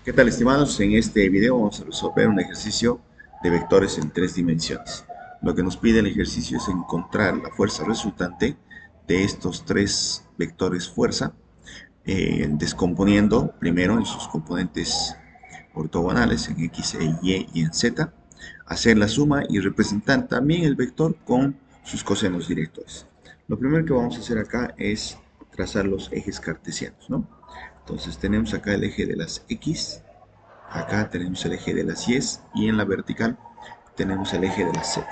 ¿Qué tal, estimados? En este video vamos a resolver un ejercicio de vectores en tres dimensiones. Lo que nos pide el ejercicio es encontrar la fuerza resultante de estos tres vectores fuerza, descomponiendo primero en sus componentes ortogonales, en X, E, Y en Z, hacer la suma y representar también el vector con sus cosenos directores. Lo primero que vamos a hacer acá es trazar los ejes cartesianos, ¿no? Entonces tenemos acá el eje de las X. Acá tenemos el eje de las Y y en la vertical tenemos el eje de la Z.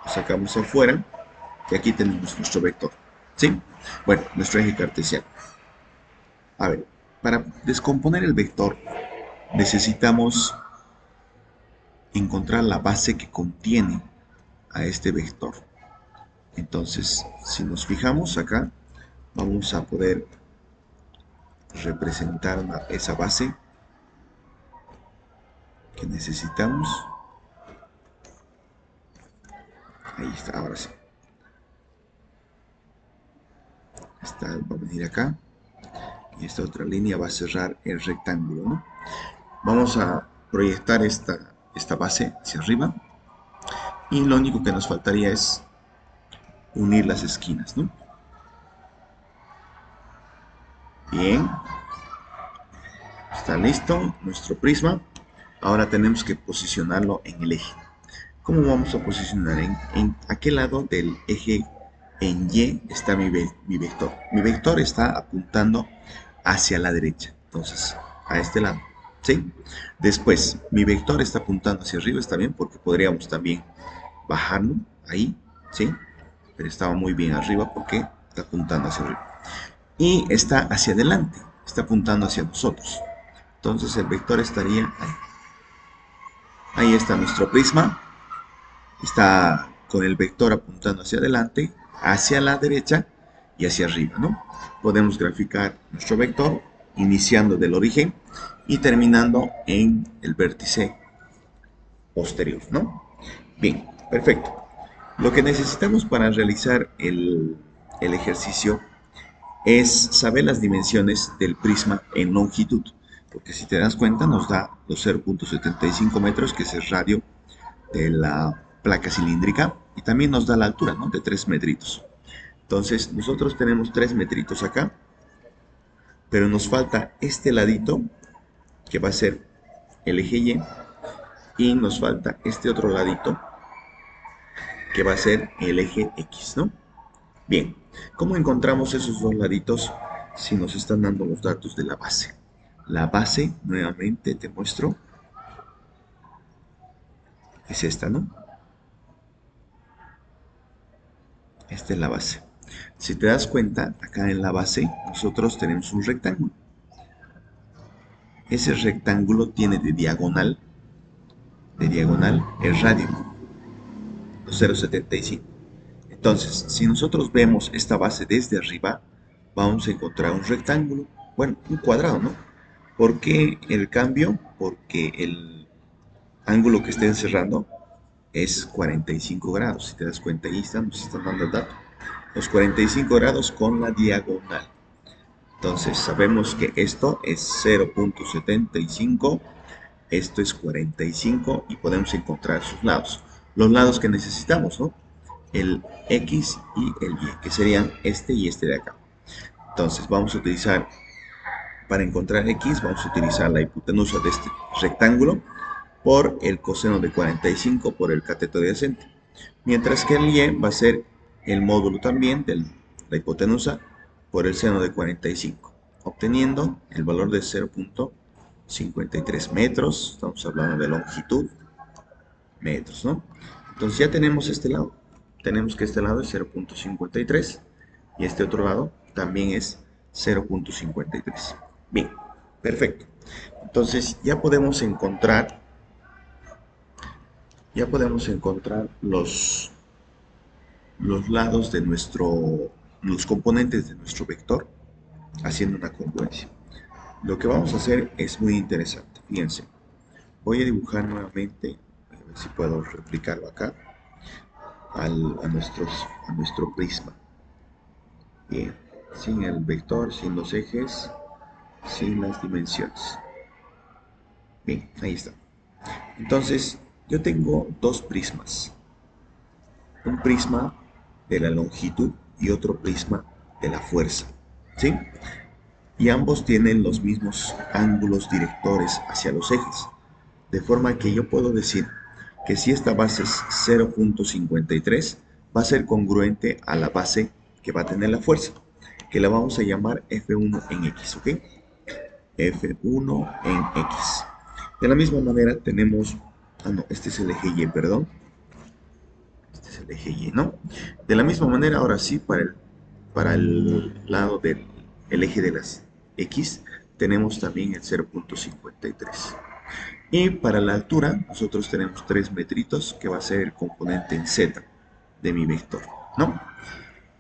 Lo sacamos afuera y aquí tenemos nuestro vector. ¿Sí? Bueno, nuestro eje cartesiano. A ver, para descomponer el vector necesitamos encontrar la base que contiene a este vector. Entonces, si nos fijamos acá, vamos a poder representar esa base que necesitamos. Ahí está, ahora sí. Esta va a venir acá. Y esta otra línea va a cerrar el rectángulo, ¿no? Vamos a proyectar esta base hacia arriba y lo único que nos faltaría es unir las esquinas, ¿no? Bien, está listo nuestro prisma. Ahora tenemos que posicionarlo en el eje. ¿Cómo vamos a posicionar? ¿En a qué lado del eje en Y está mi vector? Mi vector está apuntando hacia la derecha, entonces a este lado, ¿sí? Después, mi vector está apuntando hacia arriba, está bien, porque podríamos también bajarlo ahí, ¿sí? Pero estaba muy bien arriba porque está apuntando hacia arriba. Y está hacia adelante, está apuntando hacia nosotros. Entonces el vector estaría ahí. Ahí está nuestro prisma. Está con el vector apuntando hacia adelante, hacia la derecha y hacia arriba, ¿no? Podemos graficar nuestro vector iniciando del origen y terminando en el vértice posterior, ¿no? Bien, perfecto. Lo que necesitamos para realizar el ejercicio es saber las dimensiones del prisma en longitud, porque si te das cuenta nos da los 0.75 metros, que es el radio de la placa cilíndrica, y también nos da la altura, ¿no? De 3 metritos. Entonces nosotros tenemos 3 metritos acá, pero nos falta este ladito que va a ser el eje y nos falta este otro ladito que va a ser el eje X, ¿no? Bien, ¿cómo encontramos esos dos laditos si nos están dando los datos de la base? La base, nuevamente te muestro, es esta, ¿no? Esta es la base. Si te das cuenta, acá en la base nosotros tenemos un rectángulo. Ese rectángulo tiene de diagonal el radio, los 0,75. Entonces, si nosotros vemos esta base desde arriba, vamos a encontrar un rectángulo, bueno, un cuadrado, ¿no? ¿Por qué el cambio? Porque el ángulo que estén cerrando es 45 grados. Si te das cuenta, ahí nos están dando el dato. Los 45 grados con la diagonal. Entonces sabemos que esto es 0.75, esto es 45 y podemos encontrar sus lados. Los lados que necesitamos, ¿no? El X y el Y, que serían este y este de acá. Entonces vamos a utilizar, para encontrar X, vamos a utilizar la hipotenusa de este rectángulo por el coseno de 45 por el cateto adyacente. Mientras que el Y va a ser el módulo también de la hipotenusa por el seno de 45, obteniendo el valor de 0.53 metros. Estamos hablando de longitud, metros, ¿no? Entonces ya tenemos este lado. Tenemos que este lado es 0.53 y este otro lado también es 0.53. Bien, perfecto. Entonces ya podemos encontrar los lados de los componentes de nuestro vector haciendo una congruencia. Lo que vamos a hacer es muy interesante. Fíjense, voy a dibujar nuevamente, a ver si puedo replicarlo acá, a nuestro prisma. Bien, sin el vector, sin los ejes, sin las dimensiones. Bien, ahí está. Entonces, yo tengo dos prismas. Un prisma de la longitud y otro prisma de la fuerza. ¿Sí? Y ambos tienen los mismos ángulos directores hacia los ejes. De forma que yo puedo decir que si esta base es 0.53, va a ser congruente a la base que va a tener la fuerza, que la vamos a llamar F1 en X, ¿ok? F1 en X. De la misma manera tenemos, no, este es el eje Y, perdón. Este es el eje Y, ¿no? De la misma manera, ahora sí, para el lado del eje de las X, tenemos también el 0.53. Y para la altura, nosotros tenemos 3 metritos, que va a ser el componente en Z de mi vector, ¿no?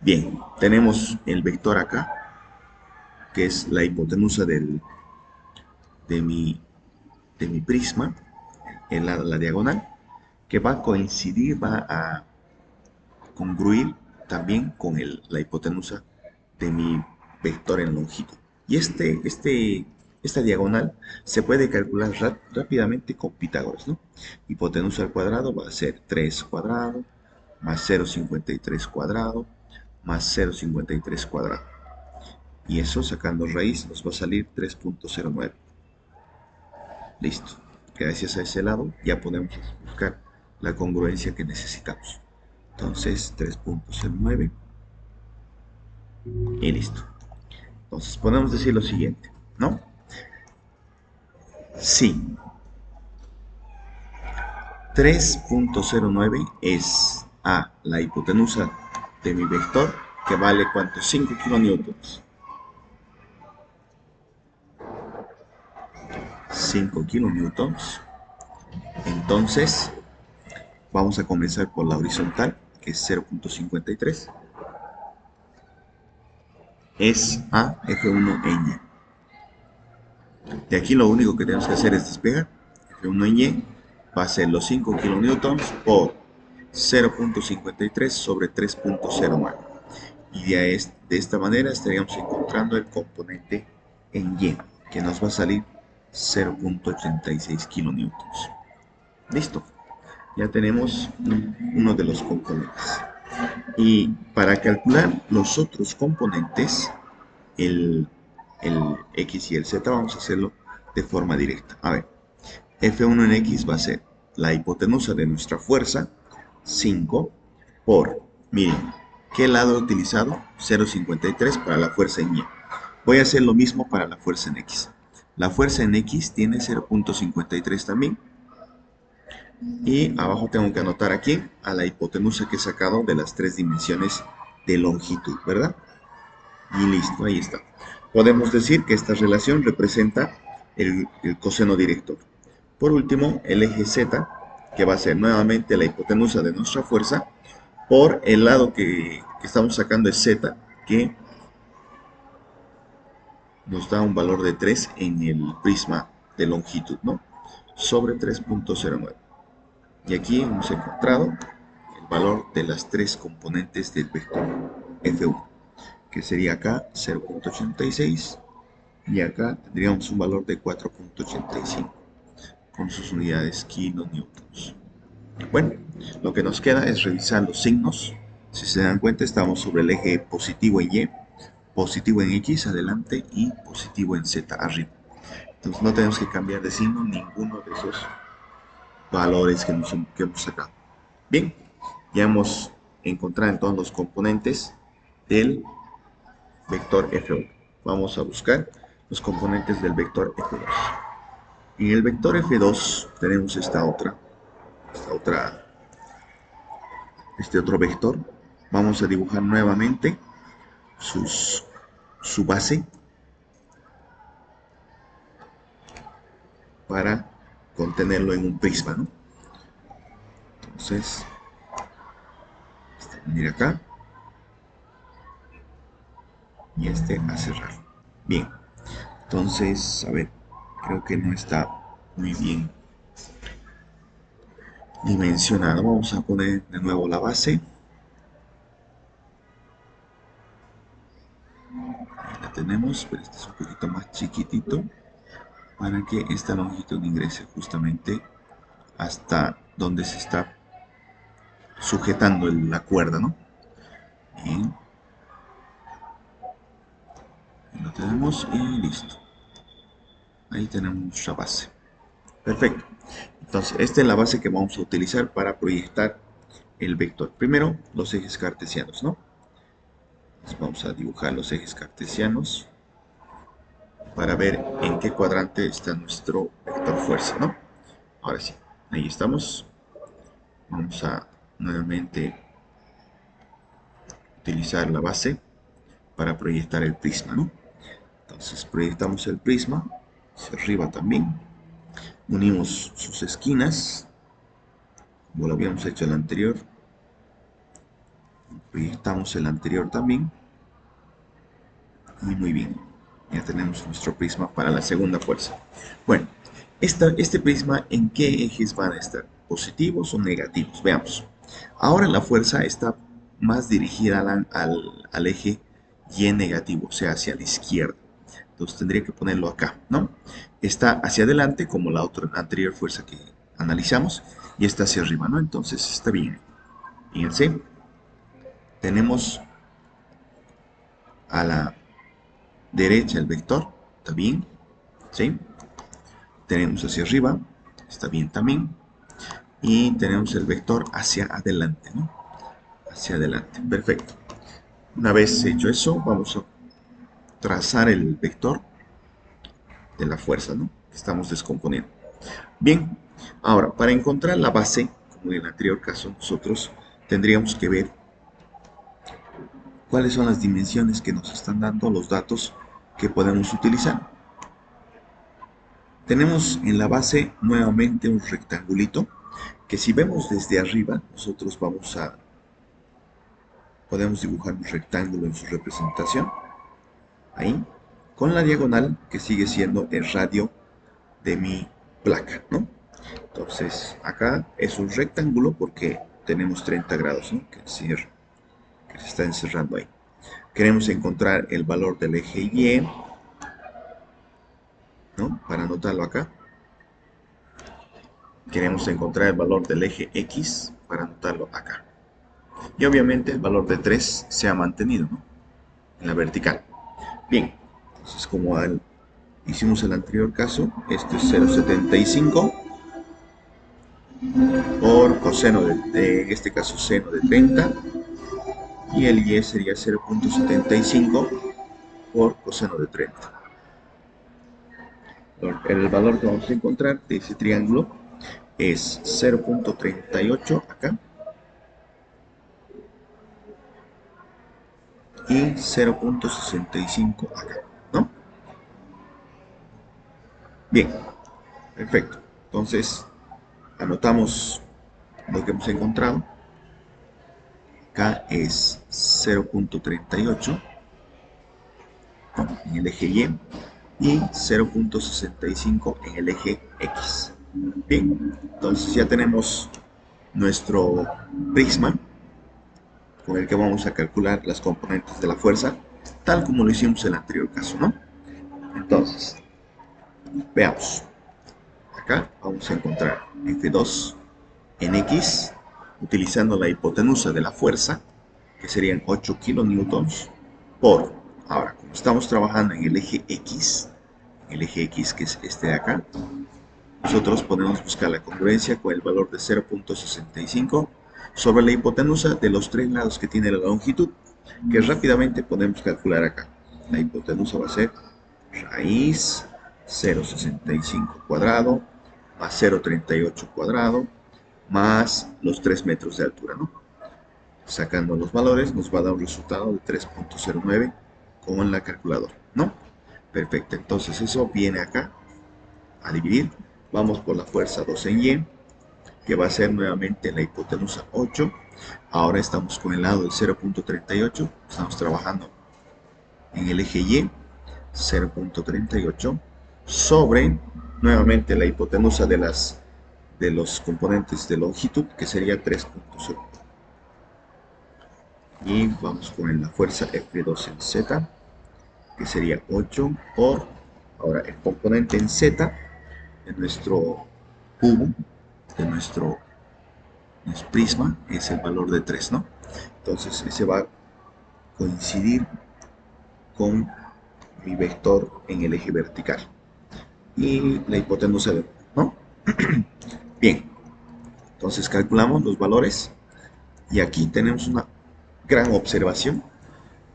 Bien, tenemos el vector acá, que es la hipotenusa de, mi, de mi prisma, en la diagonal, que va a coincidir, va a congruir también con la hipotenusa de mi vector en longitud. Y esta diagonal se puede calcular rápidamente con Pitágoras, ¿no? Hipotenusa al cuadrado va a ser 3 cuadrado más 0,53 cuadrado más 0,53 cuadrado. Y eso, sacando raíz, nos va a salir 3.09. Listo. Gracias a ese lado ya podemos buscar la congruencia que necesitamos. Entonces 3.09 y listo. Entonces podemos decir lo siguiente, ¿no? Si 3.09 es la hipotenusa de mi vector, que vale ¿cuánto? 5 kilonewtons. 5 kilonewtons. Entonces vamos a comenzar por la horizontal, que es 0.53. Es a F1 en Y. De aquí lo único que tenemos que hacer es despegar. F1 en Y va a ser los 5 kilonewtons por 0.53 sobre 3.09. Y de esta manera estaríamos encontrando el componente en Y, que nos va a salir 0.86 kilonewtons. Listo. Ya tenemos uno de los componentes. Y para calcular los otros componentes, el X y el Z, vamos a hacerlo de forma directa. A ver, F1 en X va a ser la hipotenusa de nuestra fuerza, 5, por, miren, ¿qué lado he utilizado? 0,53 para la fuerza en Y. Voy a hacer lo mismo para la fuerza en X. La fuerza en X tiene 0.53 también. Y abajo tengo que anotar aquí a la hipotenusa que he sacado de las 3 dimensiones de longitud, ¿verdad? Y listo, ahí está. Podemos decir que esta relación representa el coseno director. Por último, el eje Z, que va a ser nuevamente la hipotenusa de nuestra fuerza, por el lado que estamos sacando es Z, que nos da un valor de 3 en el prisma de longitud, ¿no? Sobre 3.09. Y aquí hemos encontrado el valor de las 3 componentes del vector F1, que sería acá 0.86 y acá tendríamos un valor de 4.85 con sus unidades kilonewtons. Bueno, lo que nos queda es revisar los signos. Si se dan cuenta, estamos sobre el eje positivo en Y, positivo en X adelante y positivo en Z arriba. Entonces no tenemos que cambiar de signo ninguno de esos valores que hemos sacado. Bien, ya hemos encontrado entonces los componentes del vector F1. Vamos a buscar los componentes del vector F2. En el vector F2 tenemos este otro vector. Vamos a dibujar nuevamente su base para contenerlo en un prisma, ¿no? Entonces, mira acá y a cerrar. Bien, entonces, a ver, creo que no está muy bien dimensionado. Vamos a poner de nuevo la base. tenemos, pero este es un poquito más chiquitito para que esta longitud ingrese justamente hasta donde se está sujetando la cuerda, ¿no? Bien, ahí lo tenemos y listo. Ahí tenemos nuestra base. Perfecto. Entonces, esta es la base que vamos a utilizar para proyectar el vector. Primero, los ejes cartesianos, ¿no? Entonces, vamos a dibujar los ejes cartesianos para ver en qué cuadrante está nuestro vector fuerza, ¿no? Ahora sí, ahí estamos. Vamos a nuevamente utilizar la base para proyectar el prisma, ¿no? Entonces proyectamos el prisma hacia arriba también. Unimos sus esquinas, como lo habíamos hecho en el anterior. Proyectamos el anterior también. Y muy bien, ya tenemos nuestro prisma para la segunda fuerza. Bueno, este prisma, ¿en qué ejes van a estar? ¿Positivos o negativos? Veamos. Ahora la fuerza está más dirigida al eje Y negativo, o sea, hacia la izquierda. Entonces tendría que ponerlo acá, ¿no? Está hacia adelante, como la anterior fuerza que analizamos, y está hacia arriba, ¿no? Entonces está bien. Fíjense, tenemos a la derecha el vector, ¿está bien? ¿Sí? Tenemos hacia arriba, está bien también. Y tenemos el vector hacia adelante, ¿no? Hacia adelante, perfecto. Una vez hecho eso, vamos a trazar el vector de la fuerza, ¿no? Que estamos descomponiendo. Bien, ahora, para encontrar la base, como en el anterior caso, nosotros tendríamos que ver cuáles son las dimensiones que nos están dando los datos que podemos utilizar. Tenemos en la base nuevamente un rectangulito que si vemos desde arriba, nosotros podemos dibujar un rectángulo en su representación, ahí, con la diagonal que sigue siendo el radio de mi placa, ¿no? Entonces, acá es un rectángulo porque tenemos 30 grados, ¿no? que se está encerrando ahí. Queremos encontrar el valor del eje Y, ¿no? Para anotarlo acá. Queremos encontrar el valor del eje X para anotarlo acá. Y obviamente el valor de 3 se ha mantenido, ¿no? En la vertical. Bien, entonces como hicimos el anterior caso, esto es 0,75 por coseno en este caso seno de 30, y el Y sería 0,75 por coseno de 30. El valor que vamos a encontrar de ese triángulo es 0,38 acá y 0,65 acá, ¿no? Bien, perfecto. Entonces, anotamos lo que hemos encontrado. Acá es 0,38 en el eje Y y 0,65 en el eje X. Bien, entonces ya tenemos nuestro prisma con el que vamos a calcular las componentes de la fuerza, tal como lo hicimos en el anterior caso, ¿no? Entonces, veamos. Acá vamos a encontrar F2 en X, utilizando la hipotenusa de la fuerza, que serían 8 kilonewtons, por, ahora, como estamos trabajando en el eje X que es este de acá, nosotros podemos buscar la congruencia con el valor de 0,65 sobre la hipotenusa de los 3 lados que tiene la longitud, que rápidamente podemos calcular acá. La hipotenusa va a ser raíz 0,65 cuadrado más 0,38 cuadrado más los 3 metros de altura, ¿no? Sacando los valores nos va a dar un resultado de 3,09 con la calculadora, ¿no? Perfecto, entonces eso viene acá a dividir. Vamos por la fuerza 2 en Y, que va a ser nuevamente la hipotenusa 8. Ahora estamos con el lado de 0,38, estamos trabajando en el eje Y, 0,38, sobre nuevamente la hipotenusa de los componentes de longitud, que sería 3,0. Y vamos con la fuerza F2 en Z, que sería 8 por, ahora el componente en Z de nuestro cubo, de nuestro prisma, es el valor de 3, ¿no? Entonces ese va a coincidir con mi vector en el eje vertical y la hipotenusa de, ¿no? Bien, entonces calculamos los valores y aquí tenemos una gran observación.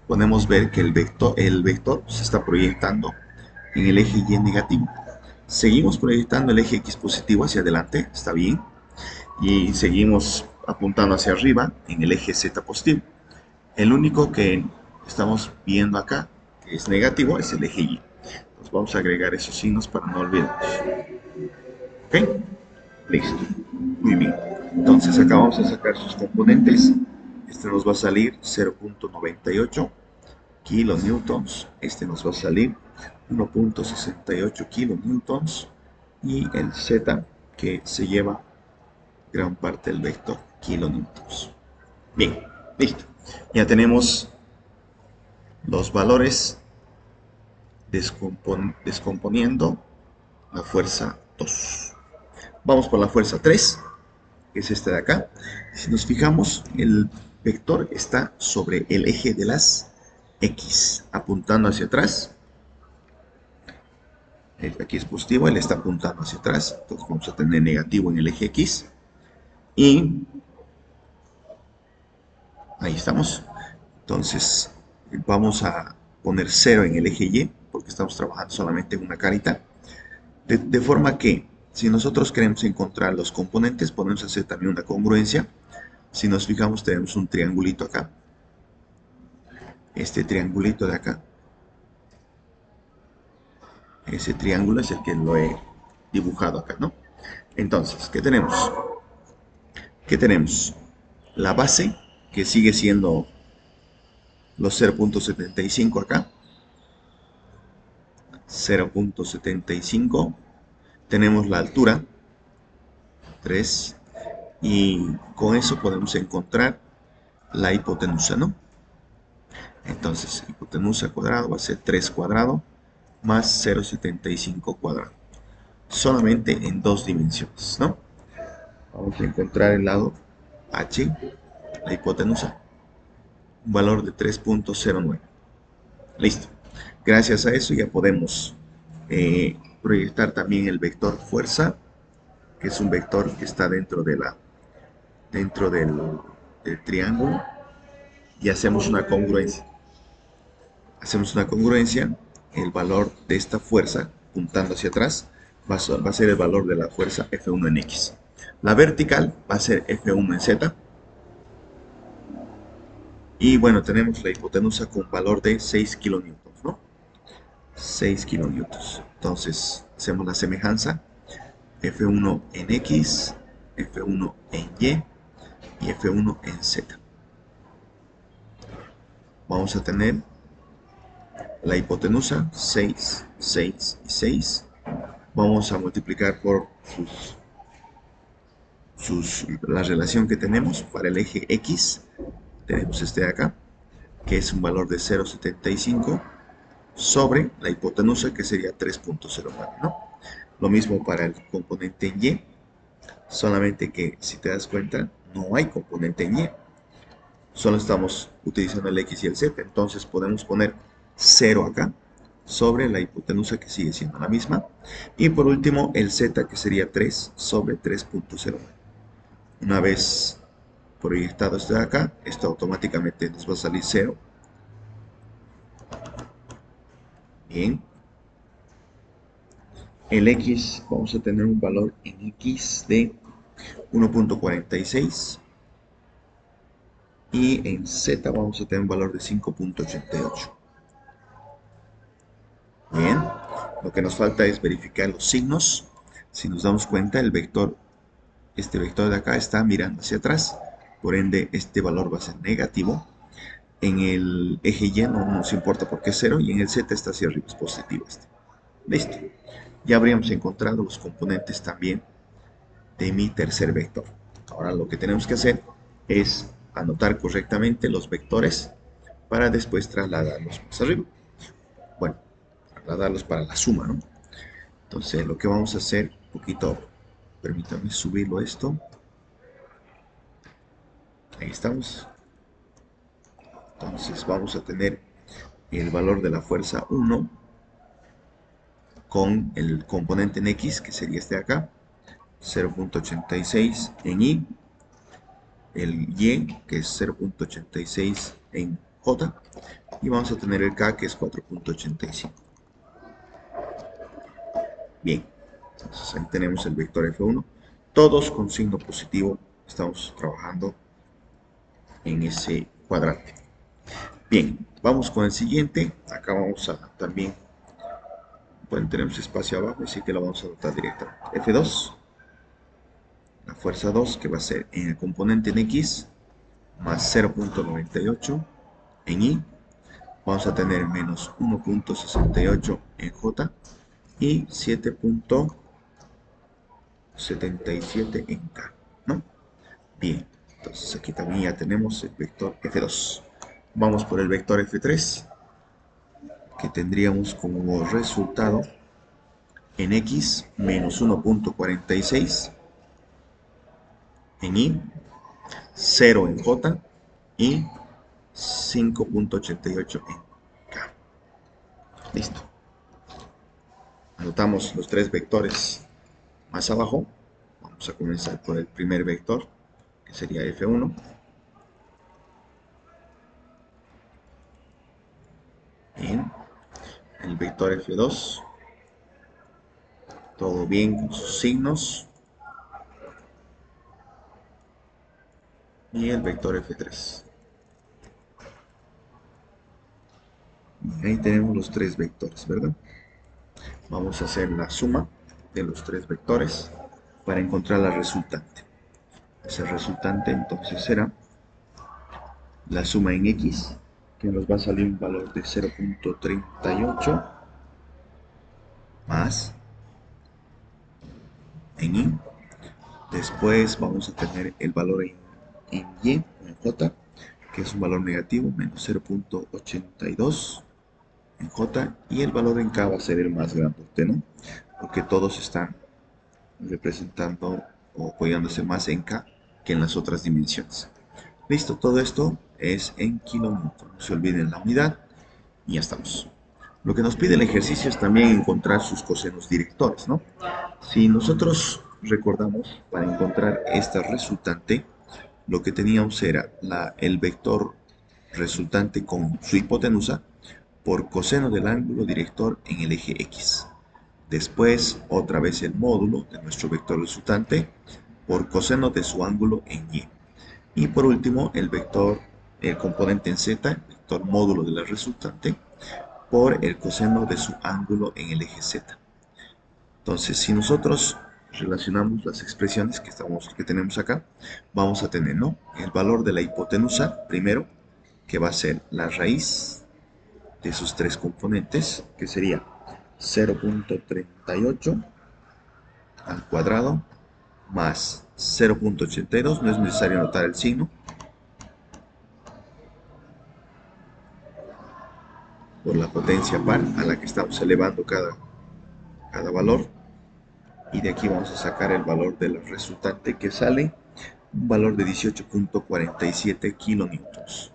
Podemos ver que el vector se está proyectando en el eje Y negativo. Seguimos proyectando el eje X positivo hacia adelante, está bien, y seguimos apuntando hacia arriba en el eje Z positivo. El único que estamos viendo acá, que es negativo, es el eje Y. Entonces vamos a agregar esos signos para no olvidarnos. ¿Ok? Listo. Muy bien. Entonces acá vamos a sacar sus componentes. Este nos va a salir 0.98 kilonewtons. Este nos va a salir 1.68 kilonewtons. Y el Z que se lleva gran parte del vector, kilonewtons. Bien, listo. Ya tenemos los valores descomponiendo la fuerza 2. Vamos por la fuerza 3, que es esta de acá. Si nos fijamos, el vector está sobre el eje de las X, apuntando hacia atrás. Aquí es positivo, él está apuntando hacia atrás, entonces vamos a tener negativo en el eje X. Y ahí estamos. Entonces vamos a poner 0 en el eje Y, porque estamos trabajando solamente en una carita. De forma que, si nosotros queremos encontrar los componentes, podemos hacer también una congruencia. Si nos fijamos, tenemos un triangulito acá. Este triangulito de acá. Ese triángulo es el que lo he dibujado acá, ¿no? Entonces, ¿qué tenemos? ¿Qué tenemos? La base, que sigue siendo los 0.75 acá. 0.75. Tenemos la altura, 3. Y con eso podemos encontrar la hipotenusa, ¿no? Entonces, hipotenusa cuadrado va a ser 3 cuadrado más 0.75 cuadrado. Solamente en dos dimensiones, ¿no? Vamos a encontrar el lado H, la hipotenusa, un valor de 3.09. Listo. Gracias a eso ya podemos proyectar también el vector fuerza, que es un vector que está dentro del triángulo, y hacemos una congruencia. Hacemos una congruencia, el valor de esta fuerza, puntando hacia atrás, va a ser el valor de la fuerza F1 en X. La vertical va a ser F1 en Z. Y bueno, tenemos la hipotenusa con valor de 6 kilonewtons, ¿no? 6 kilonewtons. Entonces, hacemos la semejanza. F1 en X, F1 en Y y F1 en Z. Vamos a tener la hipotenusa 6, 6 y 6. Vamos a multiplicar por la relación que tenemos para el eje X. Tenemos este de acá, que es un valor de 0.75 sobre la hipotenusa, que sería 3.09, ¿no? Lo mismo para el componente en Y, solamente que si te das cuenta no hay componente en Y, solo estamos utilizando el X y el Z, entonces podemos poner 0 acá sobre la hipotenusa, que sigue siendo la misma, y por último el Z, que sería 3 sobre 3.09. Una vez proyectado esto de acá, esto automáticamente nos va a salir 0. Bien. El X, vamos a tener un valor en X de 1.46 y en Z vamos a tener un valor de 5.88. Bien, lo que nos falta es verificar los signos. Si nos damos cuenta, el vector, este vector de acá está mirando hacia atrás, por ende este valor va a ser negativo. En el eje Y no nos importa porque es 0 y en el Z está hacia arriba, es positivo este. Listo. Ya habríamos encontrado los componentes también de mi tercer vector. Ahora lo que tenemos que hacer es anotar correctamente los vectores para después trasladarlos más arriba. bueno, trasladarlos para la suma, ¿no? Entonces lo que vamos a hacer, un poquito, permítanme subirlo esto. Ahí estamos. Entonces vamos a tener el valor de la fuerza 1 con el componente en X, que sería este de acá, 0.86 en Y, el Y, que es 0.86 en J, y vamos a tener el K, que es 4.85. Bien, entonces ahí tenemos el vector F1, todos con signo positivo, estamos trabajando en ese cuadrante. Bien, vamos con el siguiente, acá vamos a también, bueno, tenemos espacio abajo, así que lo vamos a anotar directamente. F2, la fuerza 2, que va a ser en el componente en X, más 0.98 en Y, vamos a tener menos 1.68 en J y 7.77 en K, ¿no? Bien, entonces aquí también ya tenemos el vector F2. Vamos por el vector F3, que tendríamos como resultado en X menos 1.46 en Y, 0 en J y 5.88 en K. Listo. Anotamos los tres vectores más abajo. Vamos a comenzar por el primer vector, que sería F1. Bien. El vector F2. Todo bien con sus signos. Y el vector F3. Y ahí tenemos los tres vectores, ¿verdad? Vamos a hacer la suma de los tres vectores para encontrar la resultante. Esa resultante entonces será la suma en X, que nos va a salir un valor de 0.38 más en Y. Después vamos a tener el valor en Y, en J, que es un valor negativo, menos 0.82 en J, y el valor en K va a ser el más grandote, ¿no? Porque todos están representando o apoyándose más en K que en las otras dimensiones. Listo, todo esto es en kilonewton. No se olviden la unidad y ya estamos. Lo que nos pide el ejercicio es también encontrar sus cosenos directores, ¿no? Si nosotros recordamos, para encontrar esta resultante, lo que teníamos era el vector resultante con su hipotenusa por coseno del ángulo director en el eje X. Después, otra vez el módulo de nuestro vector resultante por coseno de su ángulo en Y. Y por último, el componente en Z, el vector módulo de la resultante, por el coseno de su ángulo en el eje Z. Entonces, si nosotros relacionamos las expresiones que tenemos acá, vamos a tener, ¿no?, el valor de la hipotenusa, primero, que va a ser la raíz de sus tres componentes, que sería 0.38 al cuadrado más 0.82, no es necesario anotar el signo, por la potencia par a la que estamos elevando cada valor. Y de aquí vamos a sacar el valor del resultante, que sale un valor de 18.47 kilonewtons.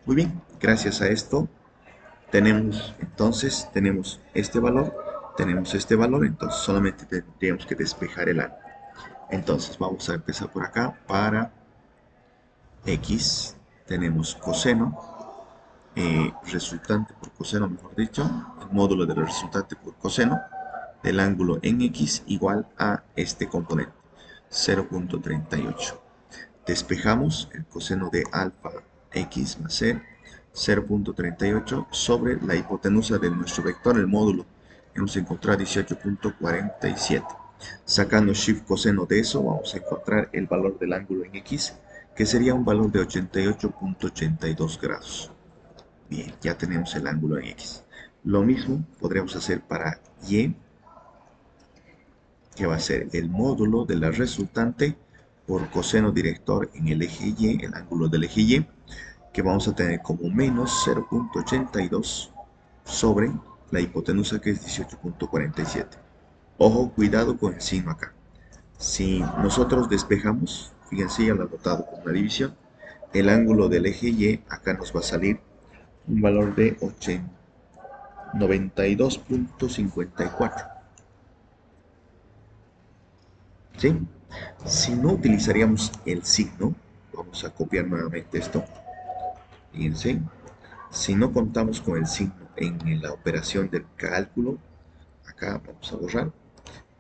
Muy bien, gracias a esto tenemos este valor, entonces solamente tendríamos que despejar el ángulo. Entonces vamos a empezar por acá. Para X tenemos coseno, resultante por coseno, mejor dicho, el módulo del resultante por coseno del ángulo en X igual a este componente, 0.38. Despejamos el coseno de alfa X va a ser 0.38 sobre la hipotenusa de nuestro vector, el módulo. Hemos encontrado 18.47. Sacando shift coseno de eso, vamos a encontrar el valor del ángulo en X, que sería un valor de 88.82 grados. Bien, ya tenemos el ángulo en X. Lo mismo podremos hacer para Y, que va a ser el módulo de la resultante por coseno director en el eje Y, el ángulo del eje Y, que vamos a tener como menos 0.82 sobre la hipotenusa, que es 18.47. Ojo, cuidado con el signo acá. Si nosotros despejamos, fíjense, ya lo he anotado con una división, el ángulo del eje Y, acá nos va a salir un valor de 92.54. ¿Sí? Si no utilizaríamos el signo, vamos a copiar nuevamente esto, fíjense, si no contamos con el signo en la operación del cálculo, acá vamos a borrar,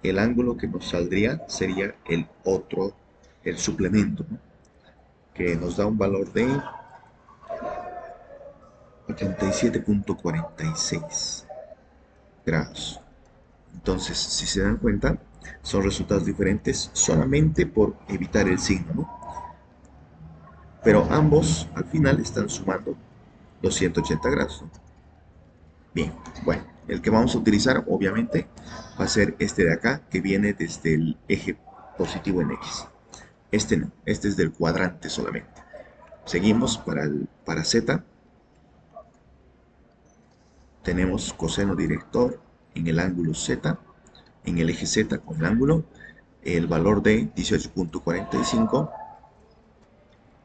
el ángulo que nos saldría sería el otro, el suplemento, ¿no? Que nos da un valor de 87.46 grados. Entonces, si se dan cuenta, son resultados diferentes solamente por evitar el signo, ¿no? Pero ambos al final están sumando los 180 grados, ¿no? Bien, bueno, el que vamos a utilizar obviamente va a ser este de acá, que viene desde el eje positivo en X. Este no, este es del cuadrante solamente. Seguimos para Z. Tenemos coseno director en el ángulo Z, en el eje Z con el ángulo, el valor de 18.45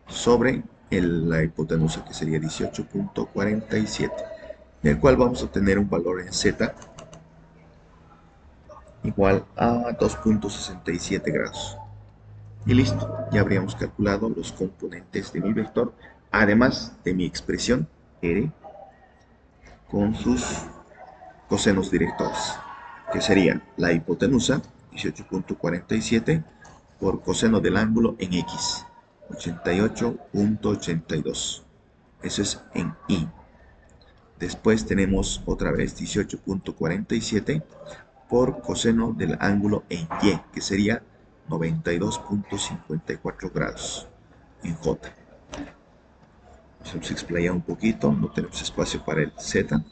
sobre la hipotenusa, que sería 18.47, del cual vamos a obtener un valor en Z igual a 2.67 grados. Y listo, ya habríamos calculado los componentes de mi vector, además de mi expresión R con sus cosenos directores, que sería la hipotenusa, 18.47, por coseno del ángulo en X, 88.82. Eso es en Y. Después tenemos otra vez 18.47 por coseno del ángulo en Y, que sería 92.54 grados en J. Vamos a explayar un poquito, no tenemos espacio para el Z.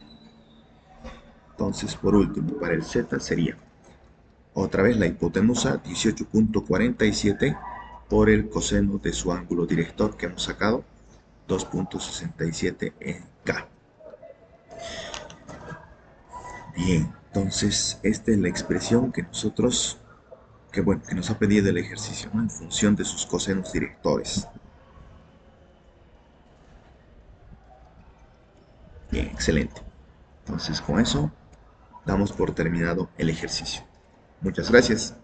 Entonces, por último, para el Z sería otra vez la hipotenusa, 18.47 por el coseno de su ángulo director que hemos sacado, 2.67 en K. Bien, entonces esta es la expresión que nosotros, que nos ha pedido el ejercicio, ¿no? En función de sus cosenos directores. Bien, excelente. Entonces con eso damos por terminado el ejercicio. Muchas gracias.